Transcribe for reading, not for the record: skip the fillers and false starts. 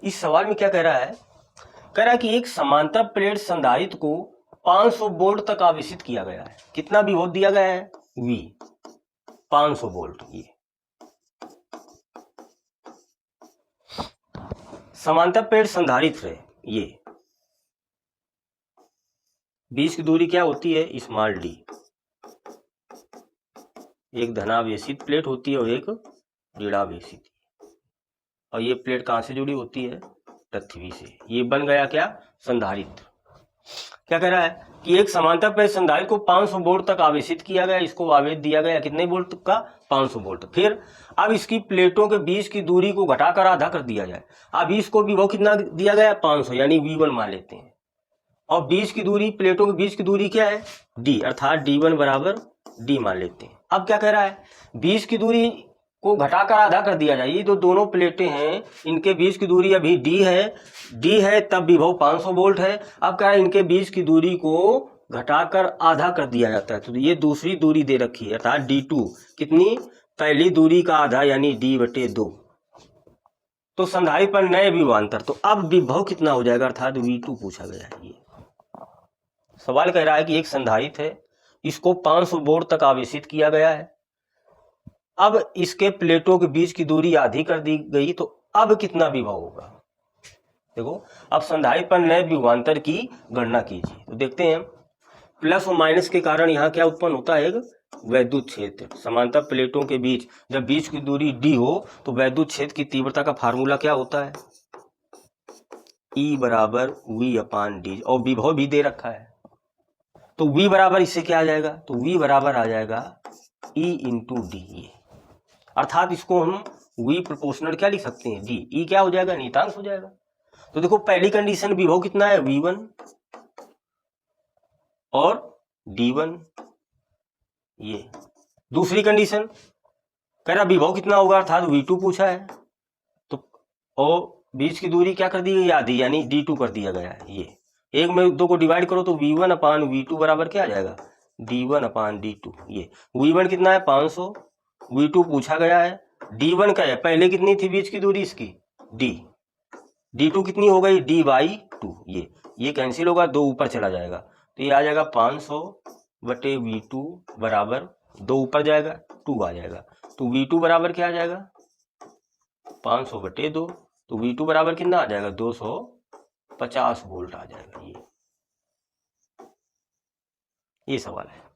इस सवाल में क्या कह रहा है, कह रहा है कि एक समांतर प्लेट संधारित्र को 500 वोल्ट तक आवेशित किया गया है। कितना विभव दिया गया है? V 500 volt. ये समांतर प्लेट संधारित्र है। ये बीच की दूरी क्या होती है? Small d। एक धनावेशित प्लेट होती है और एक ऋणावेशित। और ये प्लेट कहां से जुड़ी होती है? पृथ्वी से। ये बन गया क्या? संधारित्र। क्या कह रहा है कि एक समांतर प्लेट संधारित्र को 500 वोल्ट तक आवेशित किया गया। इसको आवेश दिया गया कितने वोल्ट का? 500 वोल्ट। फिर अब इसकी प्लेटों के बीच की दूरी को घटाकर आधा कर दिया जाए। अब इसको विभव कितना दिया गया? 500, यानी V1 मान लेते हैं। और बीच की दूरी, प्लेटों के बीच की दूरी क्या है? D, अर्थात D1 बराबर D मान लेते हैं। अब क्या कह रहा है? बीच की दूरी को घटाकर आधा कर दिया जाए। ये जो दोनों प्लेटें हैं, इनके बीच की दूरी अभी D है, तब विभव 500 वोल्ट है। अब क्या है? इनके बीच की दूरी को घटाकर आधा कर दिया जाता है। तो ये दूसरी दूरी दे रखी है, अर्थात D2। कितनी? पहली दूरी का आधा, यानी D/2। तो संधारित्र पर नए विभवांतर, तो अब विभव कितना हो जाएगा? अर्थात V2 पूछा गया है। ये सवाल कह रहा है कि एक संधारित्र है, इसको 500 वोल्ट तक आवेशित किया गया है। अब इसके प्लेटों के बीच की दूरी आधी कर दी गई, तो अब कितना विभव होगा? देखो, अब संधारित्र पर नए विभवांतर की गणना कीजिए। तो देखते हैं, प्लस और माइनस के कारण यहाँ क्या उत्पन्न होता है? एक वैद्युत क्षेत्र। समांतर प्लेटों के बीच जब बीच की दूरी d हो तो वैद्युत क्षेत्र की तीव्रता का फार्मूला क्या होता है? E बराबर V/d। और विभव भी दे रखा है, तो V बराबर इससे क्या आ जाएगा? तो V बराबर आ जाएगा E × d। अर्थात इसको हम V प्रोपोर्शनल क्या लिख सकते हैं? D। E क्या हो जाएगा? नियतांक हो जाएगा। तो देखो, पहली कंडीशन विभव कितना है? V1 और D1। ये दूसरी कंडीशन कह रहा विभव कितना होगा? अर्थात V2 पूछा है। तो और बीच की दूरी क्या कर दी गई? आधी, यानी D2 कर दिया गया है। ये एक में दो को डिवाइड करो तो V1/V2 बराबर क्या आ जाएगा? D1/D2। ये V1 कितना है? 500। V2 पूछा गया है। D1 का है, पहले कितनी थी बीच की दूरी इसकी? D। D2 कितनी हो गई? D/2। ये कैंसिल होगा, 2 ऊपर चला जाएगा, तो ये आ जाएगा 500/V2 बराबर 2 ऊपर जाएगा, 2 आ जाएगा। तो V2 बराबर क्या आ जाएगा? 500/2। तो V2 बराबर कितना आ जाएगा? 250 वोल्ट आ जाएगा। ये सवाल है।